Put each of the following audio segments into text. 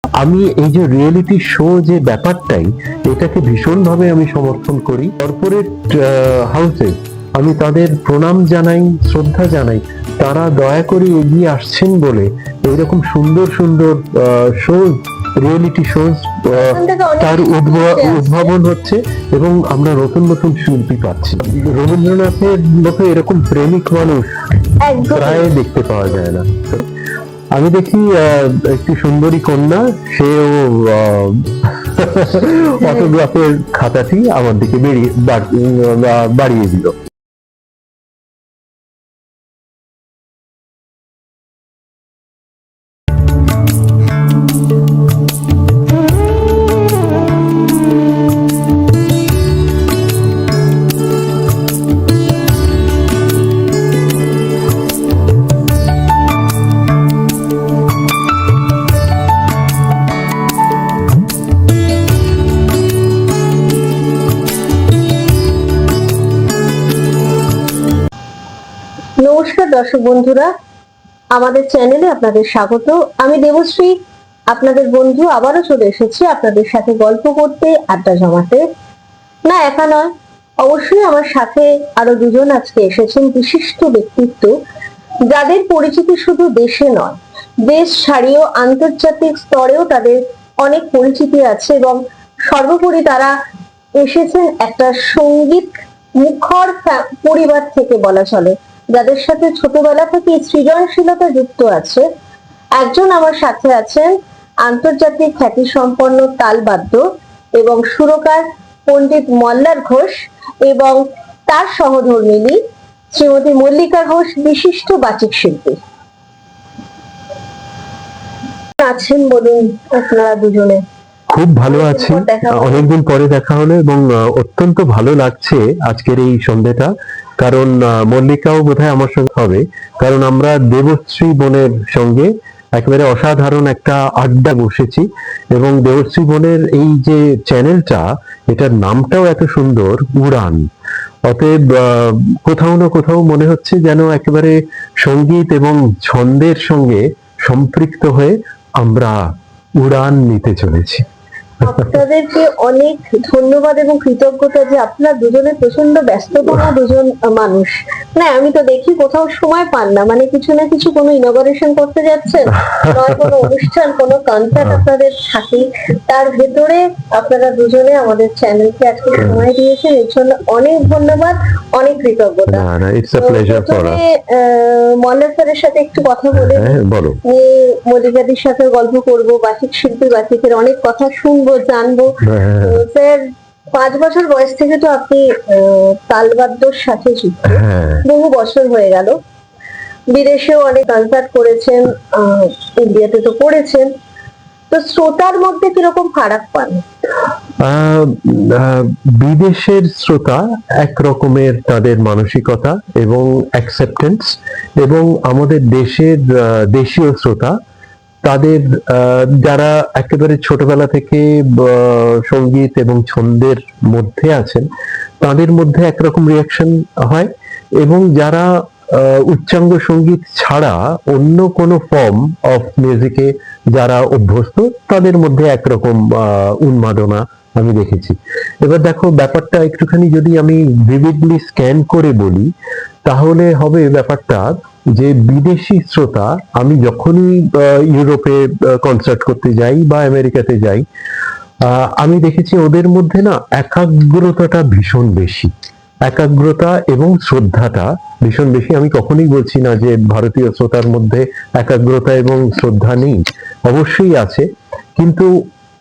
আমি এই যে রিয়েলিটি শো যে ব্যাপারটাই, এটাকে ভীষণভাবে আমি সমর্থন করি। কর্পোরেট হাউসে আমি তাদের প্রণাম জানাই, শ্রদ্ধা জানাই। তারা দয়া করে এগিয়ে আসছেন বলে এইরকম সুন্দর সুন্দর শোজ, রিয়েলিটি শোজ তার উদ্ভাবন হচ্ছে এবং আমরা নতুন নতুন শিল্পী পাচ্ছি। রবীন্দ্রনাথের মতো এরকম প্রেমিক মানুষ প্রায় দেখতে পাওয়া যায় না। আমি দেখি একটি সুন্দরী কন্যা, সেও অটোগ্রাফের খাতাটি আমার দিকে বাড়িয়ে দিল। নমস্কার দর্শক বন্ধুরা, আমাদের চ্যানেলে আপনাদের স্বাগত। আমি দেবশ্রী, আপনাদের বন্ধু, আবারও চলে এসেছি আপনাদের সাথে গল্প করতে, আড্ডা জমাতে। না, একা নয়, অবশ্যই আমার সাথে আরো দুজন আজকে এসেছেন, বিশিষ্ট ব্যক্তিত্ব, যাদের পরিচিতি শুধু দেশে নয়, দেশ ছাড়িয়েও আন্তর্জাতিক স্তরেও তাদের অনেক পরিচিতি আছে এবং সর্বোপরি তারা এসেছেন একটা সঙ্গীত মুখর পরিবার থেকে বলা চলে, যাদের সাথে ছোটবেলা থেকে সৃজনশীলতা যুক্ত আছে। একজন আমার সাথে আছেন আন্তর্জাতিক খ্যাতি সম্পন্ন তালবাদ্য এবং সুরকার পণ্ডিত মল্লার ঘোষ এবং তার সহধর্মিণী শ্রীমতী মল্লিকা ঘোষ, বিশিষ্ট বাচিক শিল্পী। আছেন বলুন আপনারা দুজনে? খুব ভালো আছি, অনেকদিন পরে দেখা হলো এবং অত্যন্ত ভালো লাগছে আজকের এই সন্ধ্যাটা। কারণ মল্লিকাও বোধহয় আমার সঙ্গে হবে, কারণ আমরা দেবশ্রী বোনের সঙ্গে একেবারে অসাধারণ একটা আড্ডা বসেছি এবং দেবশ্রী বোনের এই যে চ্যানেলটা, এটার নামটাও এত সুন্দর, উড়ান। অতএব কোথাও না কোথাও মনে হচ্ছে যেন একেবারে সঙ্গীত এবং ছন্দের সঙ্গে সম্পৃক্ত হয়ে আমরা উড়ান নিতে চলেছি। আপনাদেরকে অনেক ধন্যবাদ এবং কৃতজ্ঞতা যে আপনারা দুজনে প্রচন্ড ব্যস্ততম দুজন মানুষ। না, আমি তো দেখি কোথাও সময় পান না, মানে কিছু না কিছু কোনো ইনগরেশন করতে যাচ্ছেন, নয় কোনো অনুষ্ঠান, কোনো কনসার্ট আপনাদের থাকেই। তার ভেতরে আপনারা দুজনে আমাদের চ্যানেলকে আজকে সময় দিয়েছেন, এর জন্য অনেক ধন্যবাদ, অনেক কৃতজ্ঞতা। মল্লার স্যারের সাথে একটু কথা বলে, মল্লিকাদির সাথে গল্প করবো, বাচিক শিল্পী, বাচিকের অনেক কথা শুনবো, জানবো। স্যার, 5 বছর বয়স থেকে তো আপনি তালবাদ্যর সাথে যুক্ত, বহু বছর হয়ে গেল, বিদেশেও অনেক কনসার্ট করেছেন, ইন্ডিয়াতে তো করেছেন, তো শ্রোতার মধ্যে কিরকম ফারাক পান? বিদেশের শ্রোতা এক রকমের তাদের মানসিকতা এবং অ্যাকসেপ্টেন্স, এবং আমাদের দেশের দেশীয় শ্রোতা তাদের যারা একেবারে ছোটবেলা থেকে সঙ্গীত এবং ছন্দের মধ্যে আছেন, তাদের মধ্যে একরকম রিয়াকশন হয়, এবং যারা উচ্চাঙ্গ সঙ্গীত ছাড়া অন্য কোনো ফর্ম অফ মিউজিকে যারা অভ্যস্ত, তাদের মধ্যে একরকম উন্মাদনা আমি দেখেছি। এবার দেখো, ব্যাপারটা একটুখানি যদি আমি ভিভিডলি স্ক্যান করে বলি, তাহলে হবে ব্যাপারটা যে বিদেশি শ্রোতা, আমি যখনই ইউরোপে কনসার্ট করতে যাই বা আমেরিকাতে যাই, আমি দেখেছি ওদের মধ্যে না একাগ্রতাটা ভীষণ বেশি, একাগ্রতা এবং শ্রদ্ধাটা ভীষণ বেশি। আমি কখনোই বলছি না যে ভারতীয় শ্রোতার মধ্যে একাগ্রতা এবং শ্রদ্ধা নেই, অবশ্যই আছে, কিন্তু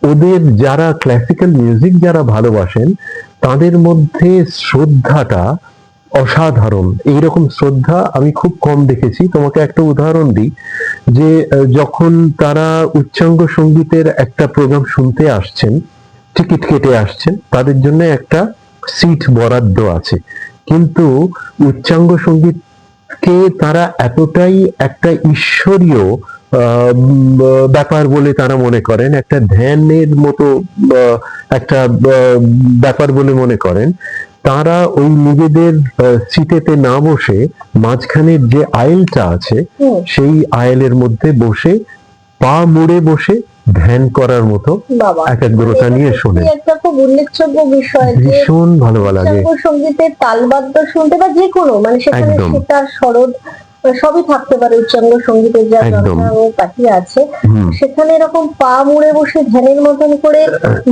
ওদের যারা ক্লাসিক্যাল মিউজিক যারা ভালোবাসেন, তাদের মধ্যে শ্রদ্ধাটা অসাধারণ। এইরকম শ্রদ্ধা আমি খুব কম দেখেছি। তোমাকে একটা উদাহরণ দিই, যে যখন তারা উচ্চাঙ্গ সঙ্গীতের একটা প্রোগ্রাম শুনতে আসছেন, টিকিট কেটে আসছেন, তাদের জন্য একটা সিট বরাদ্দ আছে, কিন্তু উচ্চাঙ্গ সঙ্গীতকে তারা এতটাই একটা ঈশ্বরীয় ব্যাপার বলে তারা মনে করেন, একটা ধ্যানের মতো একটা ব্যাপার বলে মনে করেন, তারা ওই নিজেদের সিটেতে না বসে মাঝখানের যে আয়েলটা আছে, সেই আয়েলের মধ্যে বসে পা মুড়ে বসে ধ্যান করার মতো বাবা, একাগ্রতা মানে নিয়ে এটা শোনেন। সত্যি একটা খুব উল্লেখযোগ্য বিষয় যে ভীষণ ভালো লাগে। উচ্চাঙ্গ সঙ্গীতের তালবাদ্য শুনতে বা যে কোনো মানে সেখানে একদম। সেতার সরোদ সবই থাকতে পারে উচ্চাঙ্গ সঙ্গীতের যা একদম। যন্ত্রপাতি আছে, হুম। সেখানে এরকম পা মুড়ে বসে ধ্যানের মতন করে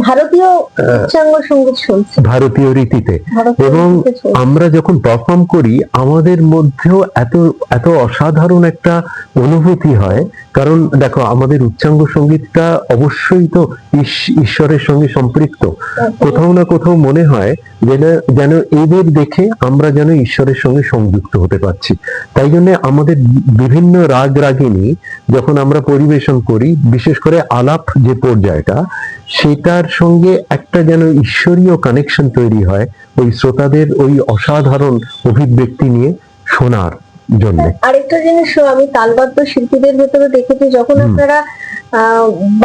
ভারতীয় উচ্চাঙ্গ সঙ্গীত শুনছে, ভারতীয় রীতিতে। ভারতীয় এবং রীতিতে চলছে। আমরা যখন পারফর্ম করি আমাদের মধ্যেও এত এত অসাধারণ একটা অনুভূতি হয়। কারণ দেখো, আমাদের উচ্চাঙ্গ সঙ্গীতটা অবশ্যই তো ঈশ্বরের সঙ্গে সম্পৃক্ত। কোথাও না কোথাও মনে হয় যেন এদের দেখে আমরা যেন ঈশ্বরের সঙ্গে সংযুক্ত হতে পারছি। তাই জন্য আমাদের বিভিন্ন রাগ রাগিনী যখন আমরা পরিবেশন করি, বিশেষ করে আলাপ যে পর্যায়টা, সেটার সঙ্গে একটা যেন ঈশ্বরীয় কানেকশন তৈরি হয় ওই শ্রোতাদের ওই অসাধারণ অভিব্যক্তি নিয়ে শোনার জন্য। আরেকটা জিনিস আমি তালবাদ্য শিল্পীদের ভেতরে দেখেছি, যখন আপনারা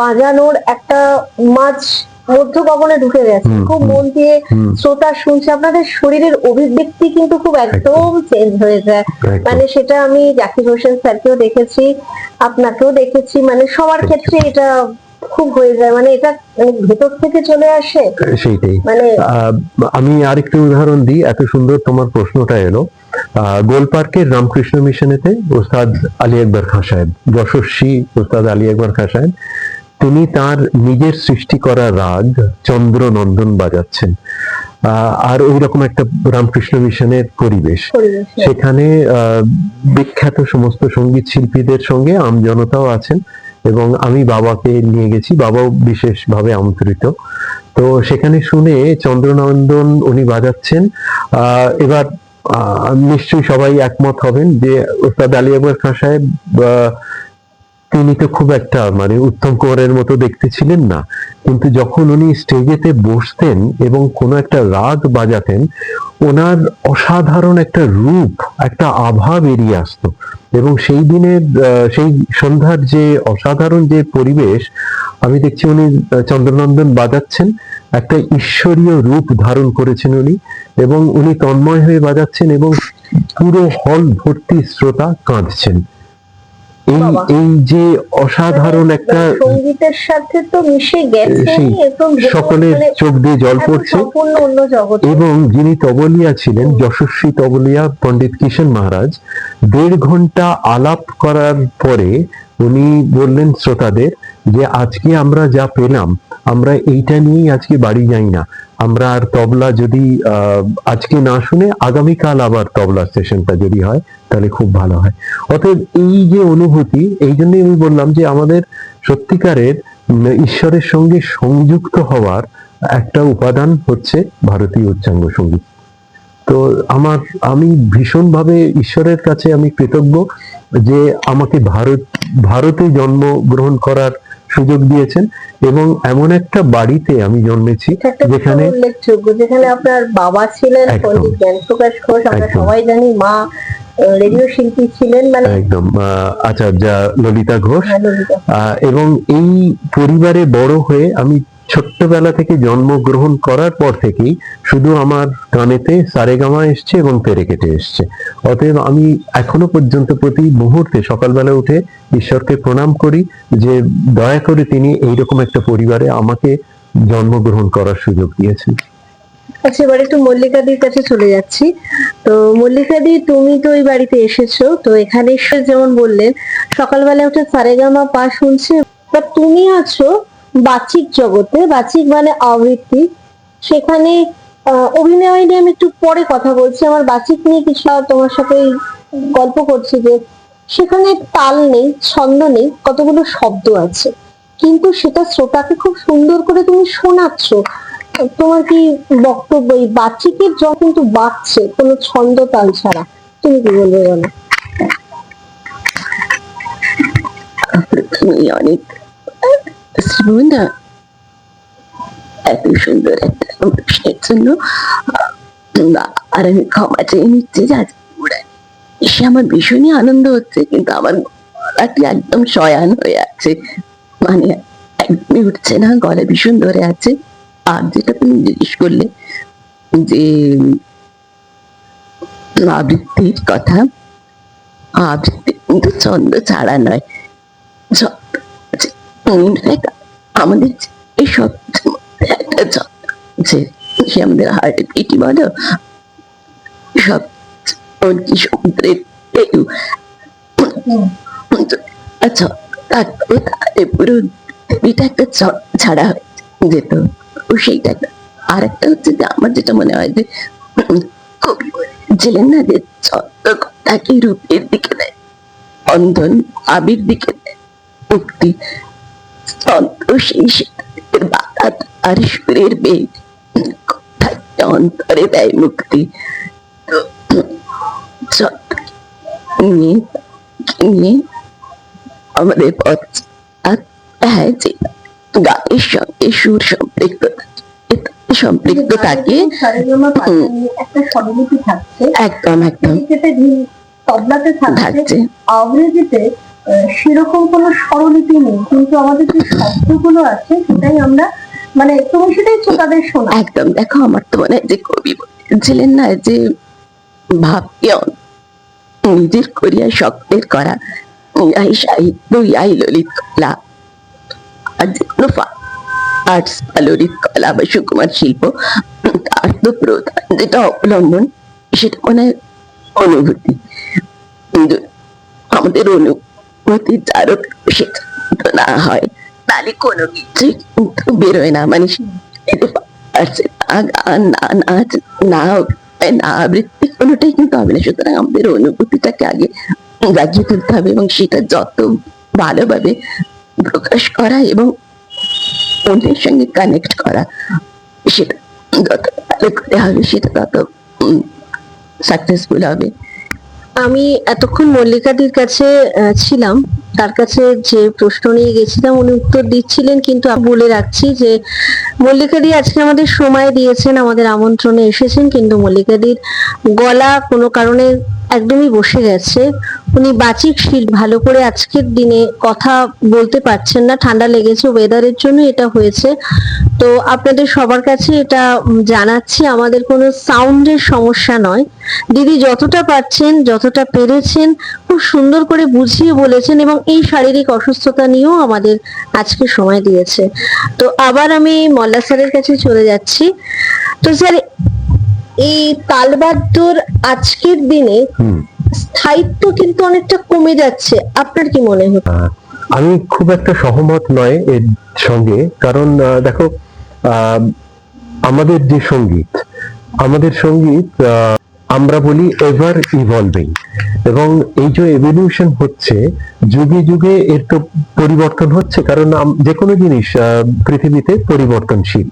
বাজানোর একটা মাঝ মধ্য গগনে ঢুকে গেছে, খুব মন দিয়ে শ্রোতা শুনছে, আপনাদের শরীরের অভিব্যক্তি কিন্তু খুব একদম চেঞ্জ হয়ে যায়। মানে সেটা আমি জাকির হোসেন স্যারকেও দেখেছি, আপনাকেও দেখেছি, মানে সবার ক্ষেত্রে এটা খুব হয়ে যায়, মানে এটা ভেতর থেকে চলে আসে। সেইটাই। মানে আমি আরেকটা উদাহরণ দিই, এত সুন্দর তোমার প্রশ্নটা এলো। গোলপার্কের রামকৃষ্ণ মিশনেতে ওস্তাদ আলী আকবর খাঁ সাহেব, যশস্বী ওস্তাদ আলী আকবর খাঁ সাহেব, তিনি তার নিজের সৃষ্টি করা রাগ চন্দ্রনন্দন বাজাচ্ছেন। আর ওই রকম একটা রামকৃষ্ণ মিশনের পরিবেশ। সেখানে বিখ্যাত সমস্ত সঙ্গীত শিল্পীদের সঙ্গে আমজনতাও আছেন, এবং আমি বাবাকে নিয়ে গেছি, বাবাও বিশেষভাবে আমন্ত্রিত। তো সেখানে শুনে চন্দ্রনন্দন উনি বাজাচ্ছেন। এবার নিশ্চয়ই সবাই একমত হবেন যে ওস্তাদ আলী আকবর খাঁ সাহেব তিনি তো খুব একটা মানে উত্তম কুমারের মতো দেখতে ছিলেন না, কিন্তু যখন উনি স্টেজেতে বসতেন এবং কোনো একটা রাগ বাজাতেন, ওনার অসাধারণ একটা রূপ, একটা আভা বেরিয়ে আসতো। এবং সেই দিনের সেই সন্ধ্যার যে অসাধারণ যে পরিবেশ, আমি দেখছি উনি চন্দ্রনন্দন বাজাচ্ছেন, একটা ঈশ্বরীয় রূপ ধারণ করেছেন উনি, এবং উনি তন্ময় হয়ে বাজাচ্ছেন এবং পুরো হল ভর্তি শ্রোতা কাঁদছেন। এই যে অসাধারণ একটা সঙ্গীতের সাথে তো মিশে গেছে, সকলের চোখ দিয়ে জল পড়ছে। এবং যিনি তবলিয়া ছিলেন, যশস্বী তবলিয়া পণ্ডিত কিষণ মহারাজ, 1.5 ঘন্টা আলাপ করার পরে উনি বললেন শ্রোতাদের যে আজকে আমরা যা পেলাম, আমরা এইটা নিয়েই আজকে বাড়ি যাই না, আমরা আর তবলা যদি আজকে না শুনে আগামীকাল আবার তবলা সেশনটা যদি হয় তাহলে খুব ভালো হয়। অতএব এই যে অনুভূতি, এই জন্যই আমি বললাম যে আমাদের সত্যিকারের ঈশ্বরের সঙ্গে সংযুক্ত হওয়ার একটা উপাদান হচ্ছে ভারতীয় উচ্চাঙ্গ সঙ্গীত। তো আমি ভীষণভাবে ঈশ্বরের কাছে আমি কৃতজ্ঞ যে আমাকে ভারতে জন্মগ্রহণ করার সুযোগ দিয়েছেন, এবং এমন একটা বাড়িতে আমি জন্মেছি যেখানে উল্লেখযোগ্য, যেখানে আপনার বাবা ছিলেন পণ্ডিত জ্ঞানপ্রকাশ ঘোষ, আমরা সবাই জানি, মা রেডিও শিল্পী ছিলেন, মানে একদম আচার্য ললিতা ঘোষ। এবং এই পরিবারে বড় হয়ে আমি ছোট্টবেলা থেকে জন্মগ্রহণ করার পর থেকেই শুধু আমার কানেতে সারেগামা এসছে এবং পেরেকেটে এসছে। অতএব আমি এখনো পর্যন্ত প্রতি মুহূর্তে সকালবেলা উঠে ঈশ্বরকে প্রণাম করি যে দয়া করে তিনি এইরকম একটা পরিবারে আমাকে জন্মগ্রহণ করার সুযোগ দিয়েছেন। আচ্ছা, এবার একটু মল্লিকাদির কাছে চলে যাচ্ছি। তো মল্লিকাদি, তুমি তো এই বাড়িতে এসেছো, তো এখানে এসে যেমন বললেন সকালবেলা উঠে সারেগামা পা শুনছে, বা তুমি আছো বাচিক জগতে, বাচিক মানে আবৃত্তি, সেখানে অভিনয় নিয়ে আমি একটু পরে কথা বলছি, আমার বাচিক নিয়ে কিছু তোমার সাথে গল্প করছি যে সেখানে তাল নেই, ছন্দ নেই, কতগুলো শব্দ আছে, কিন্তু সেটা শ্রোতাকে খুব সুন্দর করে তুমি শোনাচ্ছ। তোমার কি বক্তব্য এই বাচিকের যখন কিন্তু বাজছে কোনো ছন্দ তাল ছাড়া, তুমি কি বলবে বলো? তুমি অনেক শ্রীমন্দা এত সুন্দর একটা অনুষ্ঠানের জন্য, আর আমি ক্ষমা চেয়ে নিচ্ছি যে এসে আমার ভীষণই আনন্দ হচ্ছে, কিন্তু আমার গলাটি একদম শয়ান হয়ে আছে, মানে একদমই উঠছে না, গলা ভীষণ ধরে আছে। আর যেটা তুমি জিজ্ঞেস করলে যে আবৃত্তির কথা, আবৃত্তি কিন্তু ছন্দ ছাড়া নয়, আমাদের এই সব একটা যে সে আমাদের হার্ট বিটি বলো, সব এমনকি সমুদ্রের ঢেউ। আচ্ছা, তারপরে তাহলে পুরো পৃথিবীটা একটা ছাড়া হয়ে যেত। ও সেইটা একটা। আর একটা হচ্ছে যে আমার যেটা মনে হয় যে কবি বলেছিলেন না যে যত তাকে রূপের দিকে দেয়, বন্ধন আবির দিকে দেয় মুক্তি, সেই বাতাত আর সুরের বেগ কথাকে অন্তরে দেয় মুক্তি। তো নিয়ে নিয়ে আমাদের পথ। আর হ্যাঁ, যে গানের সঙ্গে সুর সম্পৃক্ত থাকে, একটা স্বরলিপি থাকছে, একদম একদম তবলাতে থাকছে, আওয়াজে সেরকম কোনো স্বরলিপি নেই, কিন্তু আমাদের যে শব্দগুলো আছে সেটাই আমরা মানে তুমি সেটাই তাদের শোনা। একদম। দেখো, আমার তো মনে হয় যে কবি বলেছিলেন না যে ভাবকে নিজের করিয়া শক্তের করা, ইহাই সাহিত্য, ইহাই ললিত কলা। আর যে কোনো আর্টস বা ললিত কলা বা সুকুমার শিল্প, তার তো প্রধান যেটা অবলম্বন সেটা মনে হয় অনুভূতি। কিন্তু আমাদের অনুভূতি যারও সেটা না হয়, তাহলে কোনো কিছু বেরোয় না। মানে গান, না নাচ, না আবৃত্তি, কোনোটাই কিন্তু হবে না। সুতরাং আমাদের অনুভূতিটাকে আগে জাগিয়ে তুলতে হবে এবং সেটা যত ভালোভাবে প্রকাশ করা এবং অন্যের সঙ্গে কানেক্ট করা, সেটা যত ভালো করে হবে সেটা তত সাকসেসফুল হবে। আমি এতক্ষণ মল্লিকাদির কাছে ছিলাম, তার কাছে যে প্রশ্ন নিয়ে গেছিলাম উনি উত্তর দিচ্ছিলেন, কিন্তু আমি বলে রাখছি যে মল্লিকাদি আজকে আমাদের সময় দিয়েছেন, আমাদের আমন্ত্রণে এসেছেন, কিন্তু মল্লিকাদির গলা কোনো কারণে একদমই বসে গেছে। উনি বাচিক শিল্প ভালো করে আজকের দিনে কথা বলতে পারছেন না, ঠান্ডা লেগেছে, ওয়েদারের জন্য এটা হয়েছে। তো আপনাদের সবার কাছে এটা জানাচ্ছি, আমাদের কোনো সাউন্ডের সমস্যা নয়। দিদি যতটা পারছেন, যতটা পেরেছেন, খুব সুন্দর করে বুঝিয়ে বলেছেন এবং এই শারীরিক অসুস্থতা নিয়েও আমাদের আজকে সময় দিয়েছে। তো আবার আমি মল্লা স্যারের কাছে চলে যাচ্ছি। তো স্যার, এই তালবাদ্যর আজকের দিনে স্থায়িত্ব কিন্তু অনেকটা কমে যাচ্ছে, আপনার কি মনে হয়? আমি খুব একটা সহমত নয় এর সঙ্গে। কারণ দেখো, আমাদের যে সঙ্গীত আমরা বলি এভার ইভলভিং, এবং এই যে এভলিউশন হচ্ছে যুগে যুগে, এর তো পরিবর্তন হচ্ছে, কারণ যে কোনো জিনিস পৃথিবীতে পরিবর্তনশীল।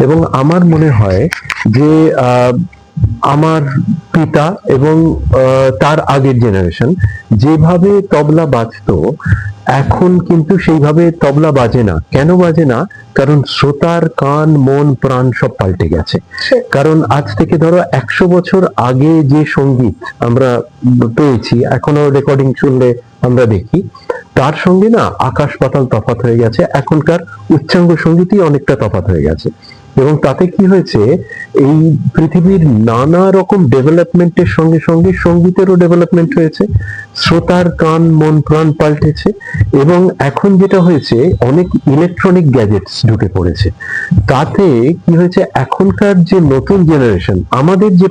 এবং আমার মনে হয় যে আমার পিতা এবং তার আগের জেনারেশন যেভাবে তবলা বাজতো, এখন কিন্তু সেইভাবে তবলা বাজে না। কেন বাজে না? কারণ শ্রোতার কান, মন, প্রাণ সব পাল্টে গেছে। কারণ আজ থেকে ধরো 100 বছর আগে যে সঙ্গীত আমরা পেয়েছি, এখনো রেকর্ডিং শুনলে আমরা দেখি, তার সঙ্গে না আকাশ পাতাল তফাৎ হয়ে গেছে। এখনকার উচ্চাঙ্গ সঙ্গীতই অনেকটা তফাৎ হয়ে গেছে। এবং তাতে কি হয়েছে, এই পৃথিবীর নানা রকম ডেভেলপমেন্টের সঙ্গে সঙ্গে সঙ্গীতেরও ডেভেলপমেন্ট হয়েছে, শ্রোতার কান, মন, প্রাণ পাল্টেছে। এবং এখন যেটা হয়েছে, অনেক ইলেকট্রনিক গ্যাজেটস ঢুকে পড়েছে। তাতে কি হয়েছে, এখনকার যে নতুন জেনারেশন, আমাদের যে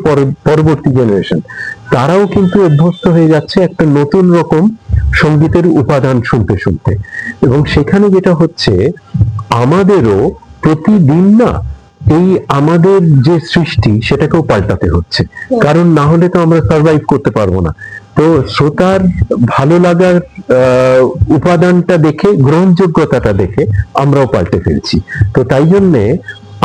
পরবর্তী জেনারেশন, তারাও কিন্তু অভ্যস্ত হয়ে যাচ্ছে একটা নতুন রকম সঙ্গীতের উপাদান শুনতে শুনতে। এবং সেখানে যেটা হচ্ছে, আমাদেরও প্রতিদিন না এই আমাদের যে সৃষ্টি সেটাকেও পাল্টাতে হচ্ছে, কারণ না হলে তো আমরা সার্ভাইভ করতে পারবো না। তো শ্রোতার ভালো লাগার উপাদানটা দেখে, গ্রহণযোগ্যতাটা দেখে আমরাও পাল্টে ফেলছি। তো তাই জন্যে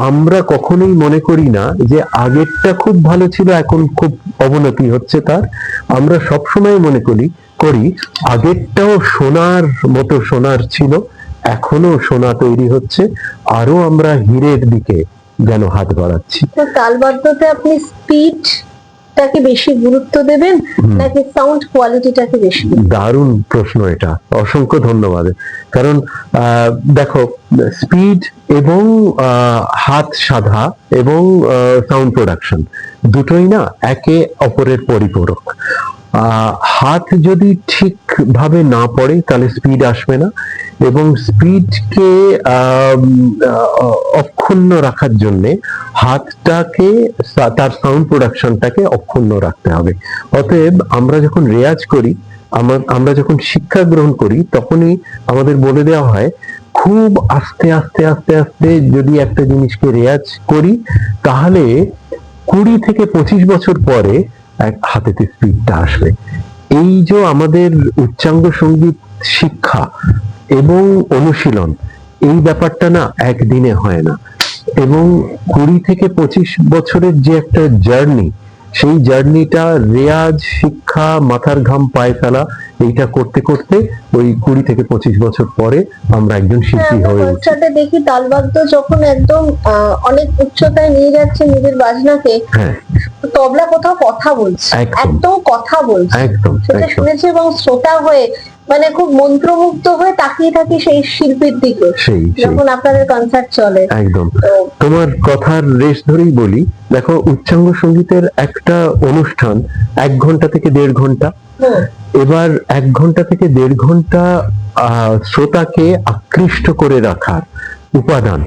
আমরা কখনোই মনে করি না যে আগেরটা খুব ভালো ছিল, এখন খুব অবনতি হচ্ছে তার। আমরা সবসময় মনে করি আগেরটাও সোনার মতো সোনার ছিল, এখনো সোনা তৈরি হচ্ছে, আরো আমরা হীরের দিকে যেন হাত বাড়াচ্ছি। তো তালবাদ্যতে আপনি স্পিডটাকে বেশি গুরুত্ব দেবেন নাকি সাউন্ড কোয়ালিটিটাকে বেশি? দারুণ প্রশ্ন এটা, অসংখ্য ধন্যবাদ। কারণ দেখো, স্পিড এবং হাত সাধা এবং সাউন্ড প্রোডাকশন দুটোই না একে অপরের পরিপূরক। হাত যদি ঠিকভাবে না পড়ে তাহলে স্পিড আসবে না, এবং স্পিডকে অক্ষুণ্ণ রাখার জন্য হাতটাকে, তার সাউন্ড প্রোডাকশনটাকে অক্ষুণ্ণ রাখতে হবে। অতএব আমরা যখন রেয়াজ করি, আমরা যখন শিক্ষা গ্রহণ করি, তখনই আমাদের বলে দেওয়া হয় খুব আস্তে আস্তে আস্তে আস্তে যদি একটা জিনিসকে রেয়াজ করি, তাহলে 20 থেকে 25 বছর পরে হাতেতে স্পিডটা আসবে। এই যে আমাদের উচ্চাঙ্গ সঙ্গীত শিক্ষা এবং অনুশীলন, এই ব্যাপারটা না একদিনে হয় না, এবং 20 থেকে 25 বছরের যে একটা জার্নি, সেই জার্নিটা রেয়াজ, শিক্ষা, মাথার ঘাম পায়ে ফেলা, এইটা করতে করতে ওই 20 থেকে 25 বছর পরে আমরা একজন শিল্পী হয়ে উঠি। কনসার্টে দেখি তালবাদ্য যখন একদম অনেক উচ্চতায় নিয়ে যাচ্ছে নিজের বাজনাকে, হ্যাঁ, তবলা কোথাও কথা বলছে, একদম কথা বলছে, একদম সেটা শুনেছে, এবং শ্রোতা হয়ে মানে খুব মন্ত্রমুগ্ধ হয়ে তাকিয়ে থাকি সেই শিল্পীর দিকে যখন আপনাদের কনসার্ট চলে। একদম তোমার কথার রেশ ধরেই বলি, দেখো উচ্চাঙ্গ সঙ্গীতের একটা অনুষ্ঠান 1 ঘন্টা থেকে 1.5 ঘন্টা, এবার 1 ঘন্টা থেকে 1.5 ঘন্টা শ্রোতাকে আকৃষ্ট করে রাখার উপাদান,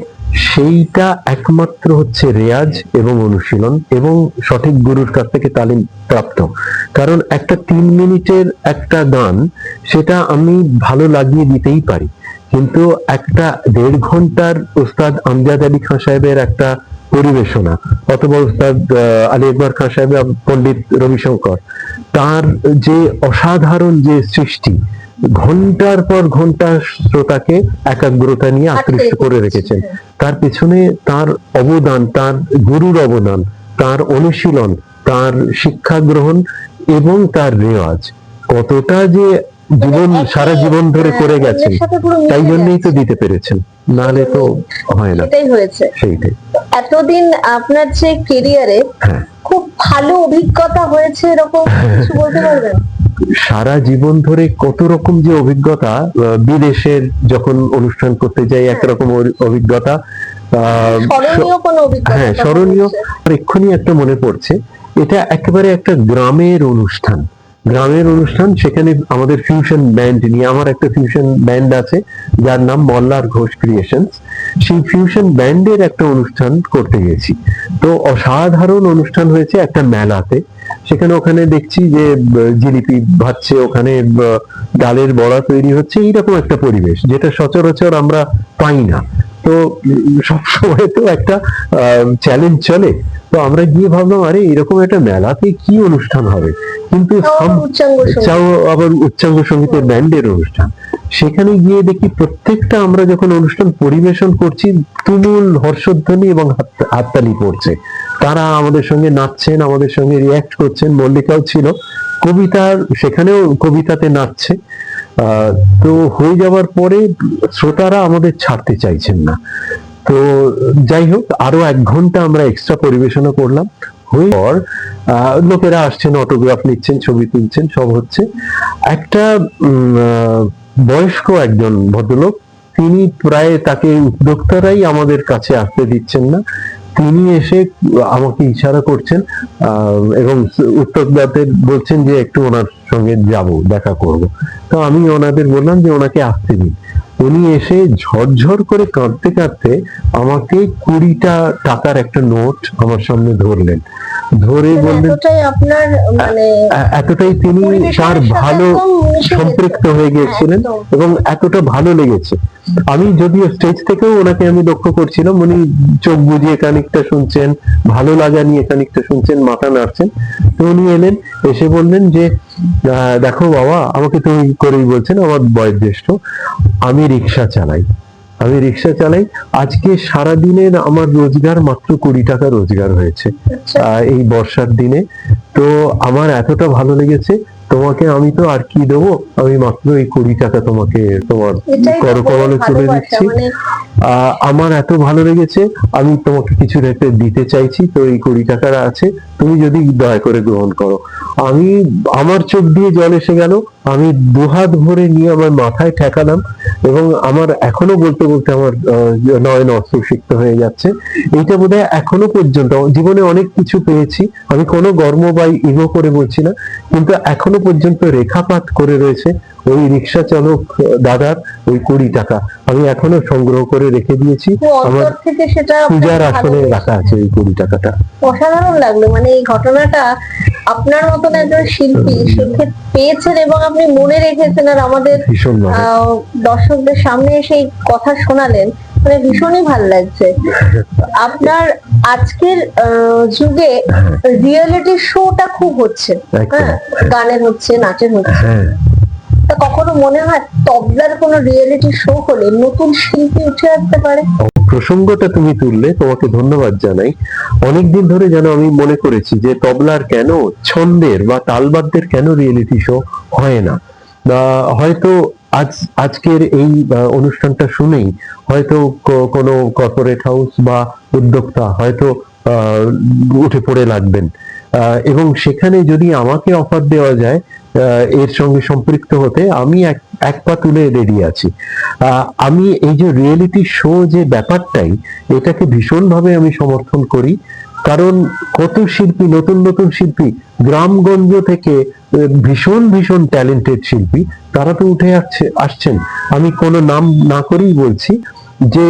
সেইটা একমাত্র হচ্ছে রেয়াজ এবং অনুশীলন এবং সঠিক গুরুর কাছ থেকে তালিম প্রাপ্ত। কারণ একটা 3 মিনিটের একটা গান, সেটা আমি ভালো লাগিয়ে দিতেই পারি, কিন্তু একটা 1.5 ঘন্টার উস্তাদ আমজাদ আলী খান সাহেবের একটা পরিবেশনা, অথবা উস্তাদ আলী আকবর খান সাহেব, পণ্ডিত রবিশঙ্কর, তার যে অসাধারণ যে সৃষ্টি, ঘন্টার পর ঘন্টা শ্রোতাকে একাগ্রতা নিয়ে আকৃষ্ট করে রেখেছেন, তার পিছনে তার অবদান, তার গুরুর অবদান, তার অনুশীলন, তার শিক্ষা গ্রহণ এবং তার রেওয়াজ কতটা যে জীবন, সারা জীবন ধরে করে গেছেন, তাই জন্যই তো দিতে পেরেছেন, নাহলে তো হয় না। সেটাই হয়েছে। সেইটাই। এতদিন আপনার যে কেরিয়ারে খুব ভালো অভিজ্ঞতা হয়েছে, এরকম কিছু বলতে পারবেন? সারা জীবন ধরে কত রকম যে অভিজ্ঞতা, বিদেশের যখন অনুষ্ঠান করতে যাই একরকম অভিজ্ঞতা, হ্যাঁ স্মরণীয়। এক্ষুনি একটা মনে পড়ছে, এটা একেবারে একটা গ্রামের অনুষ্ঠান, সেখানে আমাদের ফিউশন ব্যান্ড নিয়ে, আমার একটা ফিউশন ব্যান্ড আছে যার নাম মল্লার ঘোষ ক্রিয়েশনস, সেই ফিউশন ব্যান্ডের একটা অনুষ্ঠান করতে গেছি। তো অসাধারণ অনুষ্ঠান হয়েছে একটা মেলাতে, ওখানে দেখছি যে জিলিপি ভাজছে, ওখানে ডালের বড়া তৈরি হচ্ছে, এইরকম একটা পরিবেশ যেটা সচরাচর আমরা পাই না। তো সবসময় তো একটা চ্যালেঞ্জ চলে, তো আমরা গিয়ে ভাবলাম আরে এরকম একটা মেলাতে কি অনুষ্ঠান হবে, কিন্তু আবার উচ্চাঙ্গ সঙ্গীতের ব্যান্ডের অনুষ্ঠান, সেখানে গিয়ে দেখি প্রত্যেকটা আমরা যখন অনুষ্ঠান পরিবেশন করছি তুমুল হর্ষধ্বনি এবং হাততালি পড়ছে, তারা আমাদের সঙ্গে নাচছেন, আমাদের সঙ্গে রিয়াক্ট করছেন, মল্লিকাও ছিল, কবিতার সেখানেও কবিতাতে নাচছে। তো হয়ে যাওয়ার পরে শ্রোতারা আমাদের ছাড়তে চাইছেন না, তো যাই হোক আরো 1 ঘন্টা আমরা এক্সট্রা পরিবেশনা করলাম, হয়ে পর লোকেরা আসছেন, অটোগ্রাফ নিচ্ছেন, ছবি তুলছেন, সব হচ্ছে। একটা বয়স্ক একজন ভদ্রলোক, তিনি প্রায়, তাকে উদ্যোক্তারাই আমাদের কাছে আসতে দিচ্ছেন না, তিনি এসে আমাকে ইশারা করছেন এবং উদ্যোক্তাদের বলছেন যে একটু ওনার সঙ্গে যাব, দেখা করব। তো আমি ওনাদের বললাম যে ওনাকে আসতে দিন। উনি এসে ঝরঝর করে কাঁদতে কাঁদতে আমাকে 20টা টাকার একটা নোট আমার সামনে ধরলেন, ধরে বললেন, এতটাই তিনি তার ভালো সম্পৃক্ত হয়ে গিয়েছিলেন এবং এতটা ভালো লেগেছে। আমি যদিও স্টেজ থেকেও ওনাকে আমি লক্ষ্য করছিলাম, উনি চোখ বুজিয়ে খানিকটা শুনছেন, ভালো লাগা নিয়ে খানিকটা শুনছেন, মাথা নাড়ছেন। তো উনি এলেন, এসে বললেন যে দেখো বাবা, আমাকে তুমি করেই বলছেন, আমার বয়োজ্যেষ্ঠ, আমি রিক্সা চালাই, আজকে সারাদিনের আমার রোজগার মাত্র 20 টাকা রোজগার হয়েছে এই বর্ষার দিনে। তো আমার এতটা ভালো লেগেছে, তোমাকে আমি তো আর কি দেবো, আমি মাত্র এই 20 টাকা তোমাকে তোমার করকমলে তুলে দিচ্ছি, আমার এত ভালো লেগেছে, আমি তোমাকে কিছু রেখে দিতে চাইছি, তো এই 20 টাকার আছে, তুমি যদি দয়া করে গ্রহণ করো। আমার চোখ দিয়ে জল এসে গেল, আমি দুহাত ভরে নিয়ে আমার মাথায় ঠেকালাম, এবং আমার এখনো বলতে বলতে আমার নয়ন অশ্রুসিক্ত হয়ে যাচ্ছে। এইটা বোধহয় এখনো পর্যন্ত জীবনে অনেক কিছু পেয়েছি, আমি কোনো গর্ব বা ইগো করে বলছি না, কিন্তু এখনো পর্যন্ত রেখাপাত করে রয়েছে ওই রিক্সা চালক দাদার ওই 20 টাকা। আমি এখনো সংগ্রহ করে রেখে দিয়েছি, তো আমার অন্তর থেকে সেটা পূজার আপনাকে আসনে ভালো রাখা আছে ওই 20 টাকাটা। অসাধারণ লাগলো, মানে এই ঘটনাটা আপনার মতন একজন শিল্পী শিল্পী পেয়েছেন এবং আপনি মনে রেখেছেন, আর আমাদের ভীষণ ভালো। দর্শকদের সামনে এসে এই কথা শোনালেন, মানে ভীষণই ভালো লাগছে। আপনার আজকের যুগে রিয়েলিটি শোটা খুব হচ্ছে, একদম। হ্যাঁ, গানের হচ্ছে, নাচের হচ্ছে। হ্যাঁ, তা কখনো মনে হয় তবলার কোনো রিয়েলিটি শো হলে নতুন শিল্পী উঠে আসতে পারে? প্রসঙ্গটা তুমি তুললে, তোমাকে ধন্যবাদ জানাই। অনেকদিন ধরে যেন আমি মনে করেছি যে তবলার কেন, ছন্দের বা তালবাদ্যের কেন রিয়েলিটি শো হয় না। হয়তো আজকের এই অনুষ্ঠানটা শুনেই হয়তো কোনো কর্পোরেট হাউস বা উদ্যোক্তা হয়তো উঠে পড়ে লাগবেন, এবং সেখানে যদি আমাকে অফার দেওয়া যায় এর সঙ্গে সম্পৃক্ত হতে, আমি এক পা তুলে রেডি আছি। আমি এই যে রিয়েলিটি শো যে ব্যাপারটাই, এটাকে ভীষণভাবে আমি সমর্থন করি। কারণ কত শিল্পী, নতুন নতুন শিল্পী গ্রামগঞ্জ থেকে, ভীষণ ভীষণ ট্যালেন্টেড শিল্পী, তারা তো উঠে আসছেন। আমি কোনো নাম না করেই বলছি যে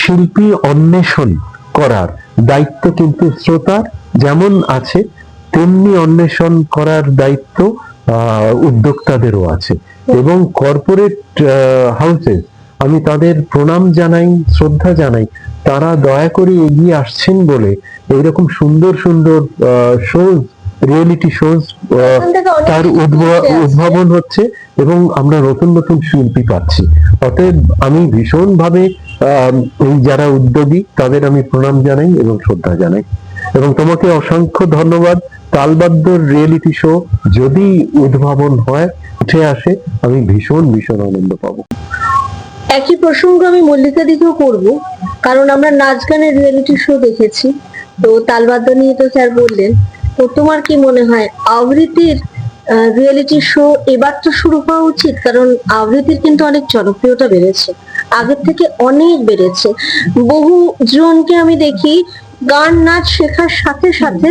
শিল্পী অন্বেষণ করার দায়িত্ব কিন্তু শ্রোতার যেমন আছে, তেমনি অন্বেষণ করার দায়িত্ব উদ্যোক্তাদেরও আছে। এবং কর্পোরেট হাউসেস, আমি তাদের প্রণাম জানাই, শ্রদ্ধা জানাই, তারা দয়া করে এগিয়ে আসছেন বলে এইরকম সুন্দর সুন্দর শোজ, রিয়েলিটি শোজ তার উদ্ভাবন হচ্ছে, এবং আমরা নতুন নতুন শিল্পী পাচ্ছি। অতএব আমি ভীষণভাবে এই যারা উদ্যোগী তাদের আমি প্রণাম জানাই এবং শ্রদ্ধা জানাই। এবং তোমাকে অসংখ্য ধন্যবাদ। তালবাদ্য রিয়েলিটি শো যদি উদ্ভাবন হয়, উঠে আসে, আমি ভীষণ ভীষণ আনন্দ পাবো। একই প্রসঙ্গ আমি মল্লিকা দিকেও করব, কারণ আমরা নাচ গানের রিয়েলিটি শো দেখেছি, তো তালবাদ্য নিয়ে তো স্যার বললেন। তো তোমার কি মনে হয় আবৃত্তির রিয়েলিটি শো এবার তো শুরু হওয়া উচিত? কারণ আবৃত্তির কিন্তু অনেক জনপ্রিয়তা বেড়েছে, আগের থেকে অনেক বেড়েছে। বহু জনকে আমি দেখি গান নাচ শেখার সাথে সাথে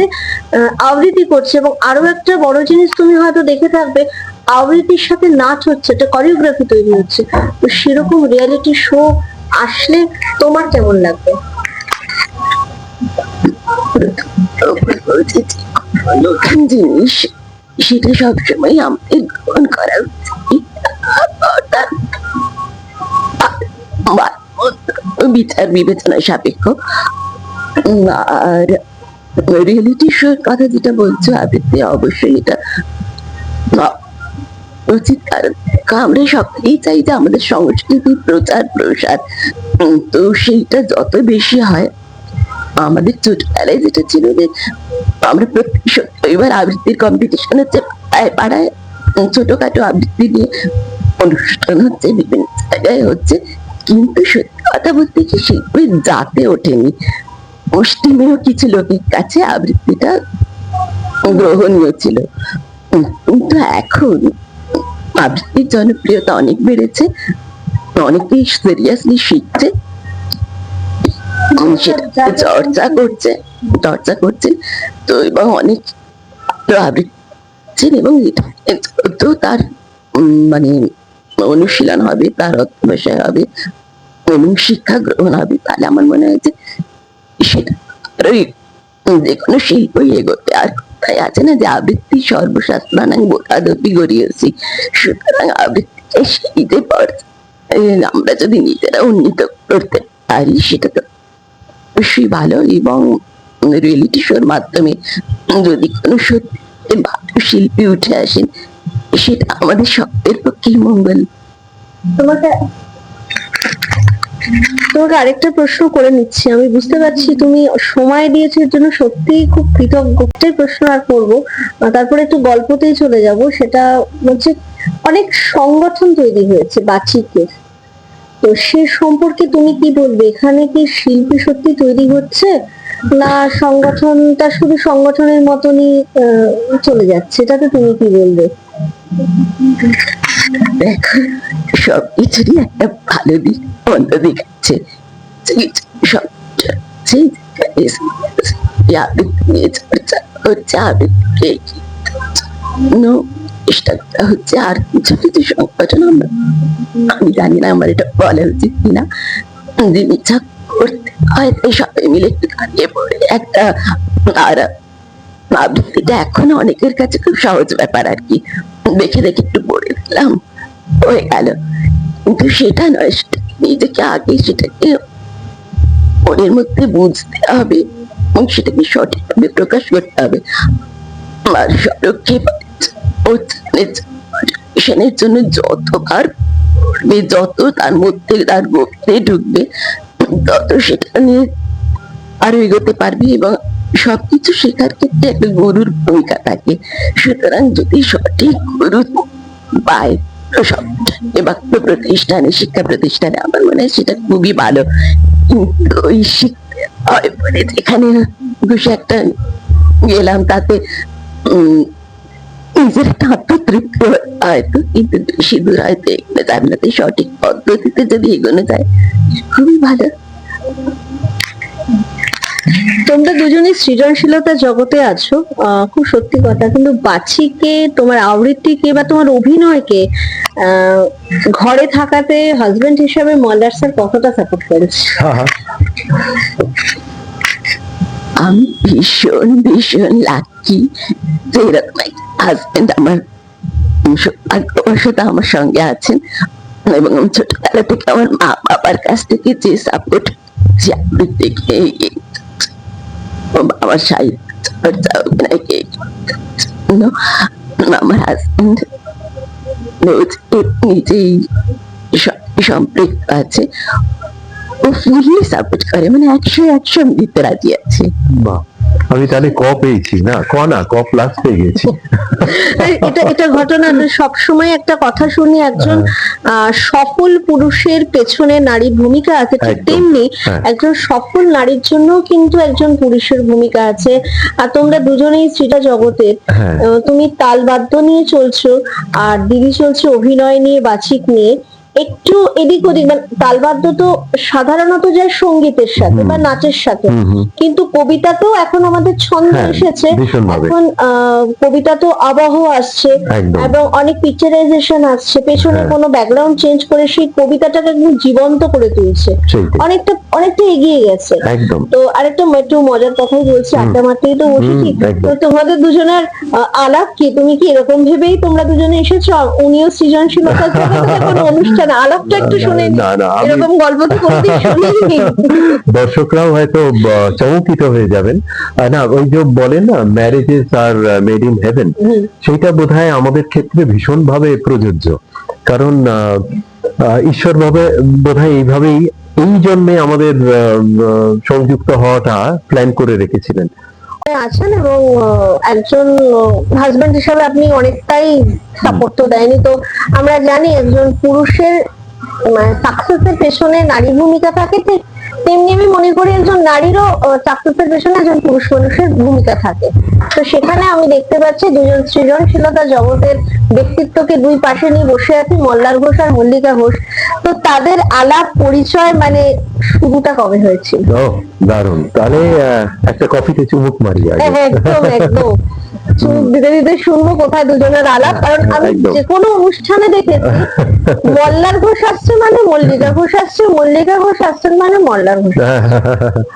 আবৃত্তি করছে, এবং আরো একটা বড় জিনিস তুমি হয়তো দেখে থাকবে, আবৃত্তির সাথে নাচ হচ্ছে, একটা কোরিওগ্রাফি তৈরি হচ্ছে। তো সেরকম রিয়েলিটি শো আসলে তোমার কেমন লাগবে? নতুন জিনিস সেটা সবসময় আমাদের গ্রহণ করা উচিত, অর্থাৎ বিচার বিবেচনা সাপেক্ষ। আর রিয়েলিটি শোর কথা যেটা বলছো, আবৃত্তি, অবশ্যই এটা উচিত। কারণ আমরা সকলেই চাই যে আমাদের সংস্কৃতির প্রচার প্রসার, তো সেইটা যত বেশি হয়, আমাদের ছোটবেলায় যেটা ছিল যে আমরা প্রত্যেক শনিবার আবৃত্তির কম্পিটিশন হচ্ছে, পাড়ায় ছোটখাটো আবৃত্তি নিয়ে অনুষ্ঠান হচ্ছে, বিভিন্ন জায়গায় হচ্ছে, কিন্তু সত্যি কথা বলতে কি শিল্পী জাতে ওঠেনি। পশ্চিমেও কিছু লোকের কাছে আবৃত্তিটা গ্রহণীয় ছিল, কিন্তু এখন আবৃত্তির জনপ্রিয়তা অনেক বেড়েছে, অনেকেই সিরিয়াসলি শিখছে, চর্চা করছেন। তো এবং অনেক আবৃত্তি, এবং তো তার মানে অনুশীলন হবে, তার অধ্যবসায় হবে এবং শিক্ষা গ্রহণ হবে। তাহলে আমার মনে হয় যে সেটা যে কোনো শিল্পই এগোতে। আর কোথায় আছে না যে আবৃত্তি সর্বশাস্ত্রানাং বোধাদপি গরীয়সী, সুতরাং আবৃত্তিকে শিখতে আমরা যদি নিজেরা উন্নীত করতে পারি, সেটা তো অবশ্যই ভালো। এবং রিয়েলিটি শোর মাধ্যমে যদি কোনো সত্যি ভালো শিল্পী উঠে আসেন, সেটা আমাদের সকলের পক্ষেই মঙ্গল। তোমাকে আরেকটা প্রশ্ন করে নিচ্ছি, আমি বুঝতে পারছি তুমি সময় দিয়েছো এর জন্য সত্যিই খুব কৃতজ্ঞ। প্রশ্ন আর করবো, তারপরে একটু গল্পতেই চলে যাব। সেটা হচ্ছে অনেক সংগঠন তৈরি হয়েছে বাচিকের, তো সে সম্পর্কে তুমি কি বলবে? এখানে কি শিল্পী সত্যি তৈরি হচ্ছে, না সংগঠনটা শুধু সংগঠনের মতনই চলে যাচ্ছে? এটাতে তুমি কি বলবে? দেখো, সবকিছুরই একটা ভালো দিক মন্দ দিক আছে। সব আবৃত্তি নিয়ে চর্চা হচ্ছে, আবৃত্তিকে চেষ্টা করা হচ্ছে। আর কিছু কিছু সংগঠন আমি জানি না আমার এটা বলা উচিত কিনা, যে ইচ্ছা করতে হয় সবাই মিলে একটু দাঁড়িয়ে পড়ে একটা, আর আবৃত্তিটা এখন অনেকের কাছে খুব সহজ ব্যাপার আর কি, দেখে দেখে একটু পড়ে দিলাম হয়ে গেল। কিন্তু সেটা নয়, নিজেকে আগে সেটাকে মনের মধ্যে বুঝতে হবে এবং সেটাকে সঠিকভাবে প্রকাশ করতে হবে। আর সড়কে জন্য যতবার পড়বে, যত তার মধ্যে তার গভীরে ঢুকবে, তত সেটা নিয়ে আরো এগোতে পারবে। এবং সবকিছু শেখার ক্ষেত্রে একটা গুরুর ভূমিকা থাকে। সুতরাং যদি সঠিক গুরু পায় প্রতিষ্ঠানে, শিক্ষা প্রতিষ্ঠানে, আমার মনে হয় সেটা খুবই ভালো। কিন্তু ওই শিখতে হয় বলে যেখানে বসে একটা গেলাম, তাতে নিজের একটা আত্মতৃপ্তি হয়তো, কিন্তু বেশি দূর হয়তো এগোনো যাবে না। সঠিক পদ্ধতিতে যদি এগোনো যায় খুবই ভালো। তোমরা দুজনে সৃজনশীলতা জগতে আছো, খুব সত্যি কথা। কিন্তু বাচিকে, তোমার আবৃত্তিকে বা তোমার অভিনয়কে ঘরে থাকাতে হাজবেন্ড হিসেবে মল্লার স্যার কতটা সাপোর্ট করেছে? আমি ভীষণ ভীষণ লাকি যে এরকম একটা হাজবেন্ড আমার সৌভাগ্যবশত আমার সঙ্গে আছেন। এবং আমি ছোটবেলা থেকে আমার মা বাবার কাছ থেকে যে সাপোর্ট, যে আবৃত্তিকে আমার সাহিত্য চর্চা, অভিনয়কে আমার হাজবেন্ড নিজেই সম্পৃক্ত আছে। ও ফুললি সাপোর্ট করে, মানে 100 দিতে রাজি আছে। বাহ, আমি তাহলে ক পেয়েছি না, ক প্লাস পেয়ে গেছি। এটা ঘটনা সবসময় একটা কথা শুনি, একজন সফল পুরুষের পেছনে নারীর ভূমিকা আছে, ঠিক তেমনি একজন সফল নারীর জন্য কিন্তু একজন পুরুষের ভূমিকা আছে। আর তোমরা দুজনেই শ্রীটা জগতের, তুমি তালবাদ্য নিয়ে চলছো আর দিদি চলছে অভিনয় নিয়ে, বাচিক নিয়ে। একটু এদিক ওদিক, মানে তালবাদ্য তো সাধারণত যায় সঙ্গীতের সাথে বা নাচের সাথে, কিন্তু কবিতাতেও এখন আমাদের ছন্দ এসেছে, এখন কবিতা তো আবহ আসছে এবং অনেক পিকচারাইজেশন আসছে, পেছনে কোনো ব্যাকগ্রাউন্ড চেঞ্জ করে সেই কবিতাটাকে একদম জীবন্ত করে তুলছে, অনেকটা এগিয়ে গেছে। তো আরেকটা একটু মজার কথাই বলছি, আড্ডা মারতেই তো বসেছি, তো তোমাদের দুজনের আলাপ কি, তুমি কি এরকম ভেবেই তোমরা দুজনে এসেছো? উনিও সৃজনশীলতার জন্য অনুষ্ঠান, আলাপটা একটু শুনে এরকম গল্প তো কোনদিন শুনিনি। দর্শকরাও হয়তো চমকিত হয়ে যাবেন। না, ওই যে বলেন না, marriages are made in heaven, সেটা বোধহয় আমাদের ক্ষেত্রে ভীষণ ভাবে প্রযোজ্য। কারণ ঈশ্বর ভাবে বোধহয় এইভাবেই, এই জন্যে আমাদের সংযুক্ত হওয়াটা প্ল্যান করে রেখেছিলেন আছেন। এবং একজন হাজবেন্ড হিসাবে আপনি অনেকটাই সাপোর্ট তো দেয়নি। তো আমরা জানি একজন পুরুষের সাকসেসের পেছনে নারী ভূমিকা থাকে, ঠিক তেমনি আমি মনে করি একজন নারীরও সাকসেসের পেছনে একজন পুরুষ মানুষের ভূমিকা থাকে। তো সেখানে আমি দেখতে পাচ্ছি দুজন সৃজনশীলতা জগতের ব্যক্তিত্বকে দুই পাশে নিয়ে বসে আছি, মল্লার ঘোষ আর মল্লিকা ঘোষ। তো তাদের আলাপ পরিচয় মানে শুরুটা কবে হয়েছিল? দারুণ, তাহলে একটা কফিতে চুমুক মারি। একদম একদম চুমুক দিতে দিতে শুনবো কোথায় দুজনের আলাপ। কারণ আমি যে কোনো অনুষ্ঠানে দেখেছি মল্লার ঘোষ আসছে মানে মল্লিকা ঘোষ আসছে, মল্লিকা ঘোষ আসছেন মানে মল্লার ঘোষ।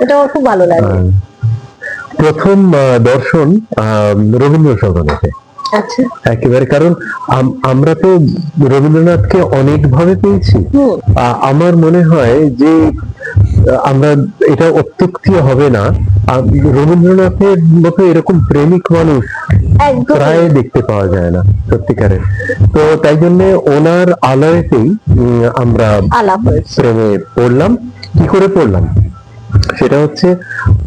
এটা আমার খুব ভালো লাগে। প্রথম দর্শন রবীন্দ্র সদনেতে একেবারে, কারণ আমরা তো রবীন্দ্রনাথকে অনেক ভাবে পেয়েছি। আমার মনে হয় যে আমরা, এটা অত্যুক্তি হবে না, রবীন্দ্রনাথের মতো এরকম প্রেমিক মানুষ প্রায় দেখতে পাওয়া যায় না সত্যিকারের। তো তাই জন্য ওনার আলয়েতেই আমরা প্রেমে পড়লাম। কি করে পড়লাম সেটা হচ্ছে,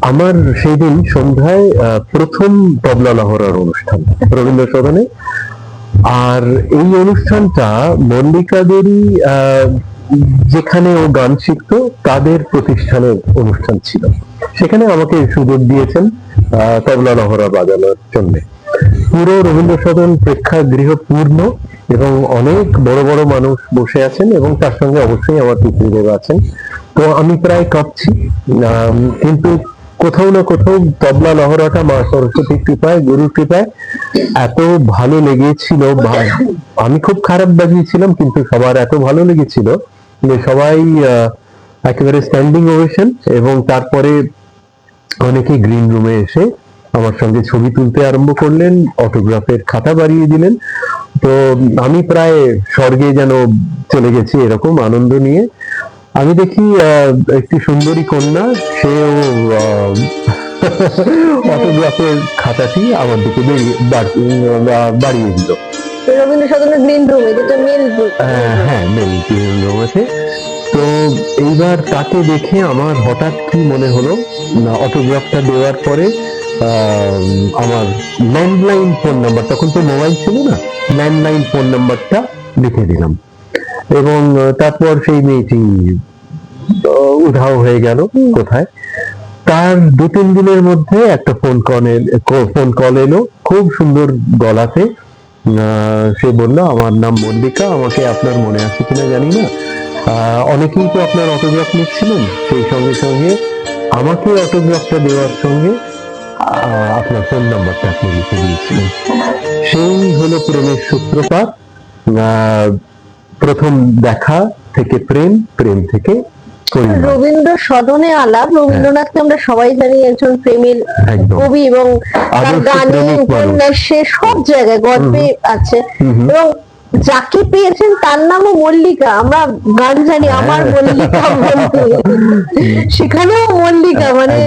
আমার সেই দিন সন্ধ্যায় প্রথম তবলা লহরার অনুষ্ঠান রবীন্দ্র সদনে। আর এই অনুষ্ঠানটা মল্লিকাদেরই, যেখানে ও গান শিখতো তাদের প্রতিষ্ঠানের অনুষ্ঠান ছিল। সেখানে আমাকে সুযোগ দিয়েছেন তবলা লহরা বাজানোর জন্য। পুরো রবীন্দ্র সদন প্রেক্ষাগৃহ পূর্ণ এবং অনেক বড় বড় মানুষ বসে আছেন এবং তার সঙ্গে অবশ্যই আমার পিতৃদেব আছেন। তো আমি প্রায় কাঁপছি, কিন্তু কোথাও না কোথাও তবলা লহরাটা মা সরস্বতীর কৃপায়, গুরুর কৃপায় এত ভালো লেগেছিল। আমি খুব খারাপ বাজিয়েছিলাম, কিন্তু সবার এত ভালো লেগেছিল যে সবাই একেবারে স্ট্যান্ডিং ওভেশন, এবং তারপরে অনেকে গ্রিন রুমে এসে আমার সঙ্গে ছবি তুলতে আরম্ভ করলেন, অটোগ্রাফের খাতা বাড়িয়ে দিলেন। তো আমি প্রায় স্বর্গে যেন চলে গেছি এরকম আনন্দ নিয়ে। আমি দেখি একটি সুন্দরী কন্যা, সেও অটোগ্রাফের খাতাটি আমার দিকে বাড়িয়ে দিল। রবীন্দ্র সদনের গ্রিন রুমে, যেটা মেল রুম। হ্যাঁ, মেল গ্রিন রুমেতে। তো এইবার তাকে দেখে আমার হঠাৎ কি মনে হলো, না অটোগ্রাফটা দেওয়ার পরে আমার ল্যান্ডলাইন ফোন নাম্বার, তখন তো মোবাইল ছিল না, ল্যান্ডলাইন ফোন নাম্বারটা লিখে দিলাম, এবং তারপর সেই মেয়েটি উধাও হয়ে গেল কোথায়। তার 2-3 দিনের মধ্যে একটা ফোন কল এলো, খুব সুন্দর গলাতে। সে বলল, আমার নাম মল্লিকা, আমাকে আপনার মনে আছে কিনা জানি না, অনেকেই তো আপনার অটোগ্রাফ নিচ্ছিলেন, সেই সঙ্গে সঙ্গে আমাকে অটোগ্রাফটা দেওয়ার সঙ্গে আপনার ফোন নাম্বারটা আপনি লিখে দিয়েছিলেন। সেই হলো প্রেমের সূত্রপাত। প্রথম দেখা থেকে প্রেম, প্রেম থেকে পরিণয়। রবীন্দ্র সদনে আলাপ। রবীন্দ্রনাথকে আমরা সবাই জানি একজন প্রেমের কবি, এবং তার গানে, উপন্যাসে, সব জায়গায় গল্পে আছে। এবং যাকে পেয়েছেন তার নামও মল্লিকা। আমরা গান জানি, আমার মল্লিকা বলতে, সেখানেও মল্লিকা, মানে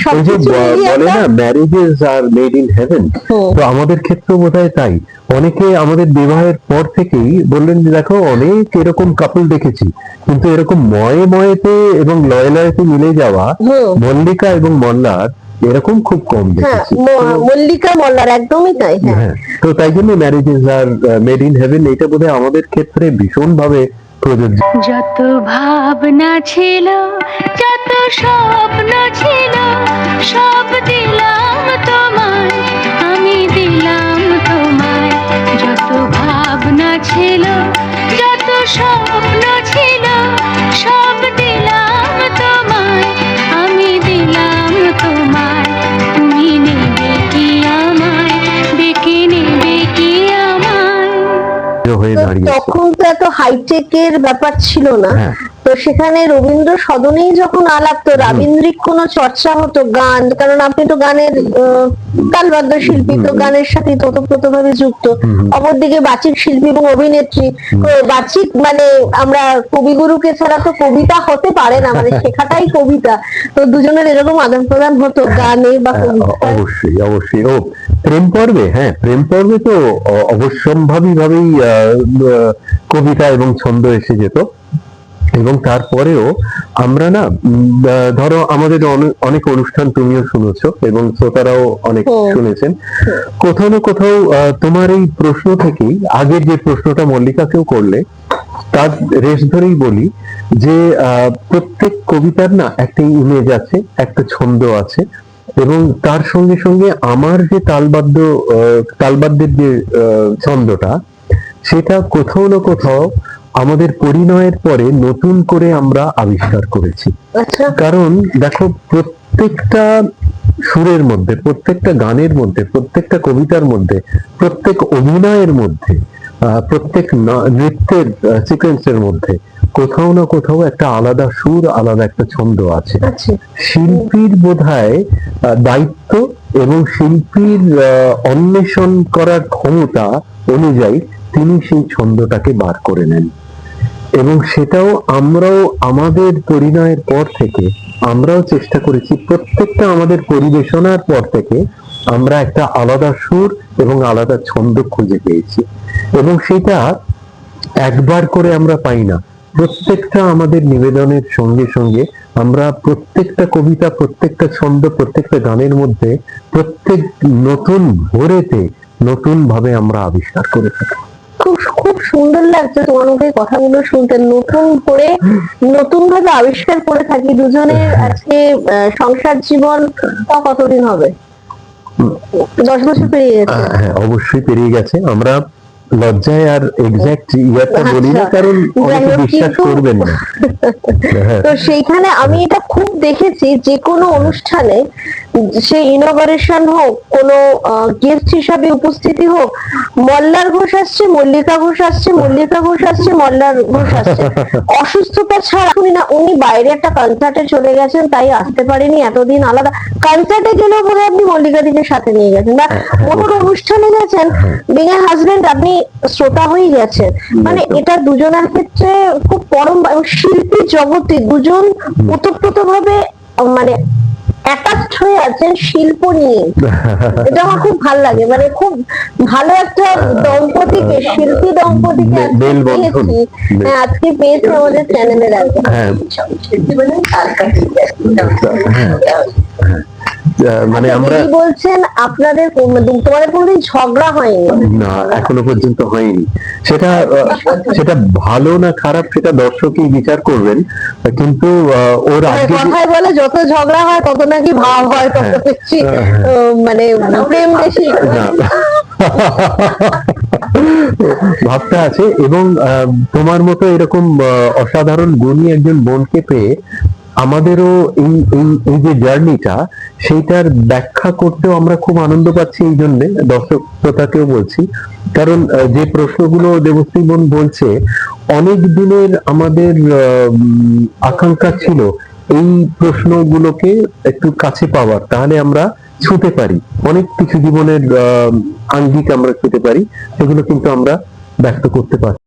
সবকিছু বলে না, marriages are made in heaven. তো আমাদের ক্ষেত্রেও বোধহয় তাই। অনেকে আমাদের বিবাহের পর থেকেই বললেন যে দেখো, অনেক এরকম কাপল দেখেছি, কিন্তু এরকম ময়ে ময়েতে এবং লয়ে লয়েতে মিলে যাওয়া মল্লিকা এবং মল্লার এরকম খুব কম দেখেছি। মল্লিকা মল্লার একদমই তাই। হ্যাঁ, তো তাই জন্য marriages are made in heaven, এটা বোধহয় আমাদের ক্ষেত্রে ভীষণ ভাবে প্রযোজ্য। যত ভাবনা ছিল, যত স্বপ্ন ছিল, সব দিলাম তোমায়, আমি দিলাম তোমায়। যত ভাবনা ছিল, যত স্বপ্ন ছিল, সব দিলাম তোমায়, আমি দিলাম তোমায়। তুমি নেবে কি আমায়, ডেকে নেবে কি আমায়? হয়ে দাঁড়িয়েছে। তখন তো এত হাইটেকের ব্যাপার ছিল না, তো সেখানে রবীন্দ্র সদনেই যখন আলাপ, তো রবীন্দ্রিক কোনো চর্চা হতো, গান, কারণ আপনি তো গানের তালবাদ্য শিল্পী, তো গানের সাথে ততপ্রতভাবে যুক্ত। অপরদিকে বাচিক শিল্পী এবং অভিনেত্রী। বাচিক মানে আমরা কবিগুরুকে ছাড়া তো কবিতা হতে পারে না, মানে শেখাটাই কবিতা। তো দুজনের এরকম আদান প্রদান হতো গানে বা কবিতায়। অবশ্যই অবশ্যই। ও প্রেম পর্বে, হ্যাঁ, প্রেম পর্বে তো অবশ্যম্ভাবী ভাবেই কবিতা এবং ছন্দ এসে যেত। এবং তারপরেও আমরা না, ধরো আমাদের অনেক অনুষ্ঠান তুমিও শুনেছো এবং শ্রোতারাও অনেক শুনেছেন, কোথাও না কোথাও তোমার এই প্রশ্ন থেকেই, আগের যে প্রশ্নটা মল্লিকাকেও করলে, তার রেশ ধরেই বলি যে প্রত্যেক কবিতার না একটা ইমেজ আছে, একটা ছন্দ আছে, এবং তার সঙ্গে সঙ্গে আমার যে তালবাদ্যের যে ছন্দটা, সেটা কোথাও না কোথাও আমাদের পরিণয়ের পরে নতুন করে আমরা আবিষ্কার করেছি। কারণ দেখো, প্রত্যেকটা সুরের মধ্যে, প্রত্যেকটা গানের মধ্যে, প্রত্যেকটা কবিতার মধ্যে, প্রত্যেক অভিনয়ের মধ্যে, প্রত্যেক নৃত্যের সিকোয়েন্সের মধ্যে কোথাও না কোথাও একটা আলাদা সুর, আলাদা একটা ছন্দ আছে। শিল্পীর বোধহয় দায়িত্ব এবং শিল্পীর অন্বেষণ করার ক্ষমতা অনুযায়ী তিনি সেই ছন্দটাকে বার করে নেন, এবং সেটাও আমরাও আমাদের পরিণয়ের পর থেকে আমরাও চেষ্টা করেছি। প্রত্যেকটা আমাদের পরিবেশনার পর থেকে আমরা একটা আলাদা সুর এবং আলাদা ছন্দ খুঁজে পেয়েছি, এবং সেটা একবার করে আমরা পাই না। প্রত্যেকটা আমাদের নিবেদনের সঙ্গে সঙ্গে আমরা প্রত্যেকটা কবিতা, প্রত্যেকটা ছন্দ, প্রত্যেকটা গানের মধ্যে প্রত্যেক নতুন ভোরেতে নতুন ভাবে আমরা আবিষ্কার করে থাকি। খুব সুন্দর লাগছে তোমার মুখে কথাগুলো শুনতে। নতুন করে নতুন ভাবে আবিষ্কার করে থাকি দুজনের। আজকে সংসার জীবন কতদিন হবে? 10 বছর পেরিয়ে গেছে। হ্যাঁ, অবশ্যই পেরিয়ে গেছে। আমরা লজ্জায় আর এক্সাক্ট ইয়ারটা বলি না, আচ্ছা, কারণ যাই অনেকে হোক, বিশ্বাস কিন্তু- করবেন না। হ্যাঁ, তো সেইখানে আমি এটা খুব দেখেছি, যে কোনো অনুষ্ঠানে সে ইনোগ্রেশন হোক, কোনো গেস্ট হিসাবে উপস্থিতি হোক, মল্লার ঘোষ আসছে, মল্লিকা ঘোষ আসছে, মল্লিকা ঘোষ আসছে, মল্লার ঘোষ আসছে, অসুস্থতা ছাড়া শুনি না। উনি বাইরে একটা কনসার্টে চলে গেছেন, তাই আসতে পারেনি, এতদিন আলাদা কনসার্টে গেলেও বোধহয় আপনি মল্লিকা দিকে সাথে নিয়ে গেছেন, বা কোনো অনুষ্ঠানে গেছেন, বিং এ হাজবেন্ড আপনি শ্রোতা হয়ে গেছেন। মানে এটা দুজনের ক্ষেত্রে খুব পরম, এবং শিল্পী জগতে দুজন ওতপ্রোতভাবে মানে অ্যাটাচড হয়ে আছেন শিল্প নিয়ে। এটা আমার খুব ভালো লাগে, মানে খুব ভালো একটা দম্পতিকে, শিল্পী দম্পতিকে আজকে মেলবন্ধন। পেয়েছি। হ্যাঁ, আজকে পেয়েছি আমাদের চ্যানেলের আগে। হ্যাঁ, মানে আচ্ছা, আমরা দিদি বলছেন আপনাদের তোমাদের কোনোদিন ঝগড়া হয়নি? না, এখনো পর্যন্ত হয়নি। সেটা ভালো না খারাপ সেটা দর্শকই বিচার করবেন, কিন্তু ওর মানে আগে কথায় বলে যত ঝগড়া হয় তত নাকি ভাব হয়, তত হ্যাঁ, বেশি হ্যাঁ। মানে প্রেম বেশি। না, ভাবটা আছে। এবং তোমার মতো এরকম অসাধারণ গুণী একজন বোনকে পেয়ে আমাদেরও এই যে জার্নিটা, সেইটার ব্যাখ্যা করতেও আমরা খুব আনন্দ পাচ্ছি। এই জন্য দর্শক শ্রোতাকেও বলছি, কারণ যে প্রশ্নগুলো দেবশ্রী বোন বলছে, অনেক দিনের আমাদের আকাঙ্ক্ষা ছিল এই প্রশ্নগুলোকে একটু কাছে পাওয়ার, তাহলে আমরা ছুঁতে পারি অনেক কিছু, জীবনের আঙ্গিক আমরা ছুঁতে পারি, সেগুলো কিন্তু আমরা ব্যক্ত করতে পারি।